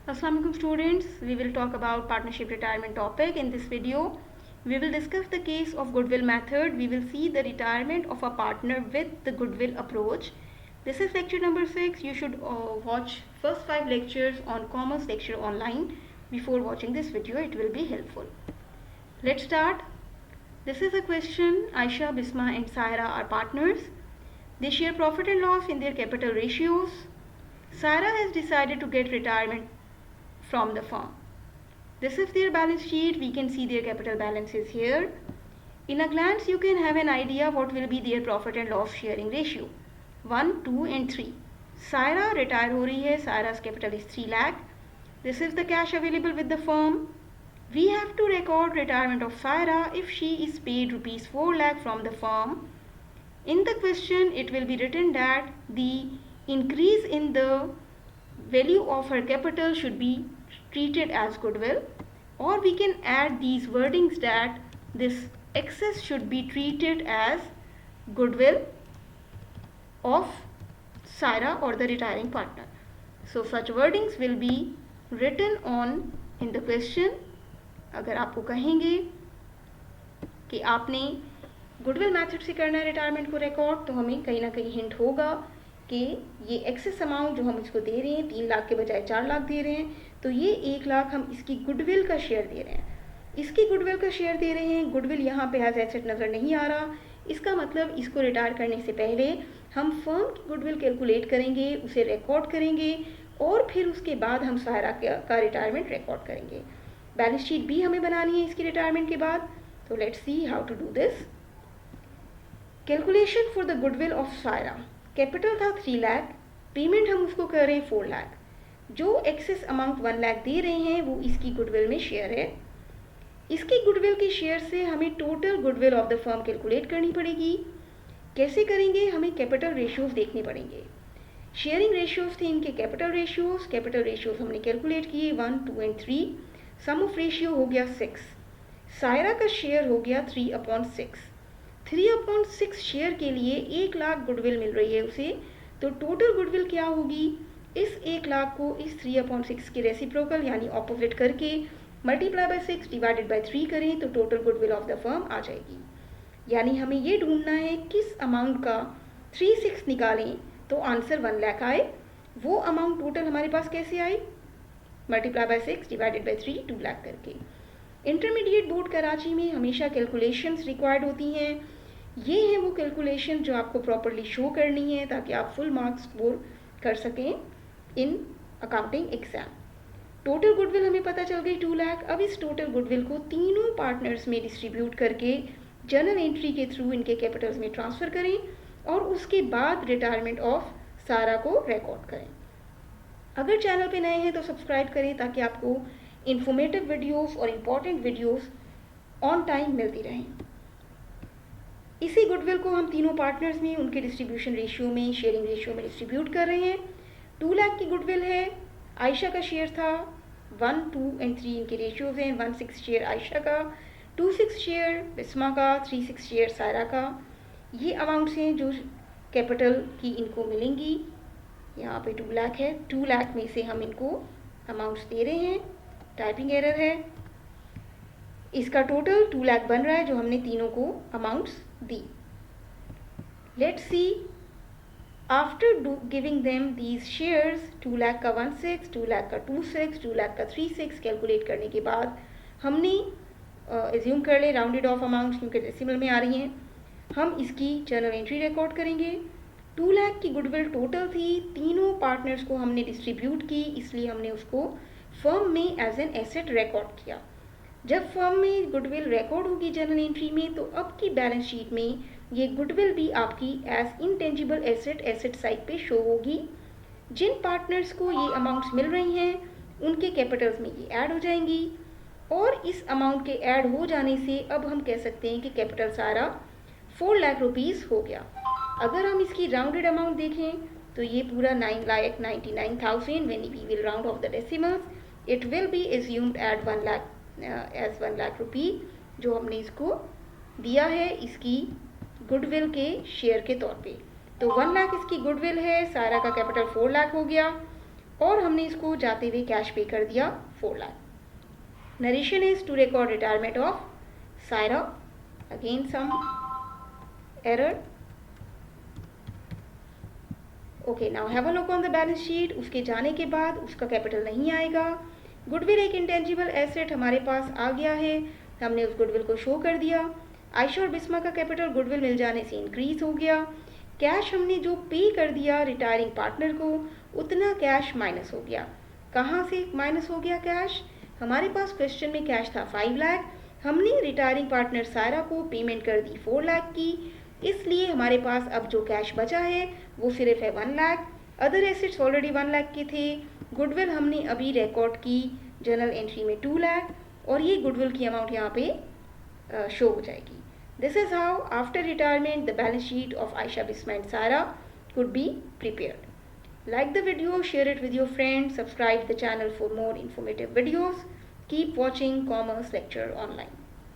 Assalamualaikum students, we will talk about partnership retirement topic. In this video, we will discuss the case of goodwill method. We will see the retirement of a partner with the goodwill approach. This is lecture number 6. You should watch first 5 lectures on commerce lecture online before watching this video. It will be helpful. Let's start. This is a question. Aisha, Bisma and Saira are partners. They share profit and loss in their capital ratios. Saira has decided to get retirement from the firm. This is their balance sheet. We can see their capital balances here. In a glance, you can have an idea what will be their profit and loss sharing ratio. 1, 2 and 3. Saira retire हो रही है. Saira's capital is 3 lakh. This is the cash available with the firm. We have to record retirement of Saira if she is paid rupees 4 lakh from the firm. In the question, it will be written that the increase in the value of her capital should be treated as goodwill, or we can add these wordings that this excess should be treated as goodwill of Saira or the retiring partner. So such wordings will be written on in the question. अगर आपको कहेंगे कि आपने goodwill method से करना है retirement को record, तो हमें कहीं ना कहीं हिंट होगा कि ये एक्सेस अमाउंट जो हम इसको दे रहे हैं 3 लाख के बजाय 4 लाख दे रहे हैं, तो ये 1 लाख हम इसकी गुडविल का शेयर दे रहे हैं. इसकी गुडविल का शेयर दे रहे हैं. गुडविल यहाँ पे एज एसेट नज़र नहीं आ रहा. इसका मतलब इसको रिटायर करने से पहले हम फर्म की गुडविल कैलकुलेट करेंगे, उसे रिकॉर्ड करेंगे और फिर उसके बाद हम सारा का रिटायरमेंट रिकॉर्ड करेंगे. बैलेंस शीट भी हमें बनानी है इसकी रिटायरमेंट के बाद. तो let's see how to do this. Calculation for the goodwill of Saira. Capital था 3 लाख, पेमेंट हम उसको कर रहे हैं 4 लाख. जो एक्सेस अमाउंट 1 लाख दे रहे हैं वो इसकी गुडविल में शेयर है. इसकी गुडविल के शेयर से हमें total goodwill of the firm calculate करनी पड़ेगी. कैसे करेंगे? हमें कैपिटल रेशियोज देखने पड़ेंगे. शेयरिंग रेशियोज थे इनके कैपिटल रेशियोज. कैपिटल रेशियोज हमने कैलकुलेट किए 1, 2 एंड 3. सम ऑफ रेशियो हो गया 6. सायरा का शेयर हो गया 3/6. 3/6 शेयर के लिए 1 लाख गुडविल मिल रही है उसे. तो टोटल गुडविल क्या होगी? इस 1 लाख को इस 3/6 के रेसिप्रोकल यानी ऑपोजिट करके मल्टीप्लाई बाय 6 डिवाइडेड बाय 3 करें तो total goodwill of the firm आ जाएगी. यानी हमें ये ढूंढना है किस अमाउंट का 3/6 निकालें तो आंसर 1 लाख आए. वो अमाउंट टोटल हमारे पास कैसे आई? Multiply by 6 divided by 3 2 lakh करके. इंटरमीडिएट बोर्ड कराची में हमेशा कैलकुलेशंस रिक्वायर्ड होती हैं. ये हैं वो कैलकुलेशन जो आपको प्रॉपरली शो करनी है ताकि आप फुल मार्क्स स्कोर कर सकें in accounting exam. Total goodwill हमें पता चल गई 2 लाख. अब इस टोटल गुडविल को तीनों पार्टनर्स में डिस्ट्रीब्यूट करके जर्नल एंट्री के थ्रू इनके कैपिटल्स में ट्रांसफ़र करें और उसके बाद रिटायरमेंट ऑफ सारा को रिकॉर्ड करें. अगर चैनल पे नए हैं तो सब्सक्राइब करें ताकि आपको इंफॉर्मेटिव वीडियोस और इम्पॉर्टेंट वीडियोस ऑन टाइम मिलती रहें. इसी गुडविल को हम तीनों पार्टनर्स में उनके डिस्ट्रीब्यूशन रेशियो में, शेयरिंग रेशियो में डिस्ट्रीब्यूट कर रहे हैं. 2 लाख की गुडविल है. आयशा का शेयर था 1, 2 एंड 3 इनके रेशियोज हैं. 1/6 शेयर आयशा का, 2/6 शेयर बिस्मा का, 3/6 शेयर सायरा का. ये अमाउंट्स हैं जो कैपिटल की इनको मिलेंगी. यहाँ पे 2 लाख है. 2 लाख में से हम इनको अमाउंट्स दे रहे हैं. टाइपिंग एरर है. इसका टोटल 2 लाख बन रहा है जो हमने तीनों को amounts the. Let's see after giving them these shares 2 lakh का 1/6, 2 लाख का 2/6, 2 लाख का 3/6 कैलकुलेट करने के बाद हमने एज्यूम कर ले राउंडेड ऑफ अमाउंट्स क्योंकि डेसिमल में आ रही हैं. हम इसकी जर्नल एंट्री रिकॉर्ड करेंगे. 2 लाख की गुडविल टोटल थी. तीनों पार्टनर्स को हमने डिस्ट्रीब्यूट की इसलिए हमने उसको फर्म में एज एन एसेट रिकॉर्ड किया. जब फर्म में गुडविल रिकॉर्ड होगी जर्नल एंट्री में तो अब की बैलेंस शीट में ये गुडविल भी आपकी एज इंटेंजिबल एसेट साइड पे शो होगी. जिन पार्टनर्स को ये अमाउंट्स मिल रही हैं उनके कैपिटल्स में ये ऐड हो जाएंगी और इस अमाउंट के ऐड हो जाने से अब हम कह सकते हैं कि कैपिटल सारा 4 लाख रुपीज़ हो गया. अगर हम इसकी राउंडेड अमाउंट देखें तो ये पूरा 9,99,000 when we will round off the decimals it will be assumed at 1 lakh as 1 lakh rupee जो हमने इसको दिया है इसकी गुडविल के शेयर के तौर पे. तो 1 लाख इसकी गुडविल है. सारा का कैपिटल 4 लाख हो गया और हमने इसको जाते हुए कैश पे कर दिया 4 lakh. Narration is to record retirement of Saira, again some error. Okay, now have a look on the balance sheet. उसके जाने के बाद उसका कैपिटल नहीं आएगा। गुडविल एक इंटेंजिबल एसेट हमारे पास आ गया है, हमने उस गुडविल को शो कर दिया। आयशा और बिस्मा का कैपिटल गुडविल मिल जाने से इंक्रीज हो गया। कैश हमने जो पे कर दिया रिटायरिंग पार्टनर को, उतना कैश माइनस हो गया। कहाँ से माइनस हो गया कैश? हमारे पास क्वेश्चन में कैश था 5 लाख, हमने रिटायरिंग पार्टनर सायरा को पेमेंट कर दी 4 लाख की, इसलिए हमारे पास अब जो कैश बचा है वो सिर्फ है 1 lakh. Other assets already 1 lakh के थे। गुडविल हमने अभी रिकॉर्ड की जर्नल एंट्री में 2 लाख, और ये गुडविल की अमाउंट यहाँ पे शो हो जाएगी। This is how after retirement the balance sheet of Aisha, Bisma and Sara could be prepared. Like the video, share it with your friends, subscribe the channel for more informative videos. Keep watching Commerce Lecture Online.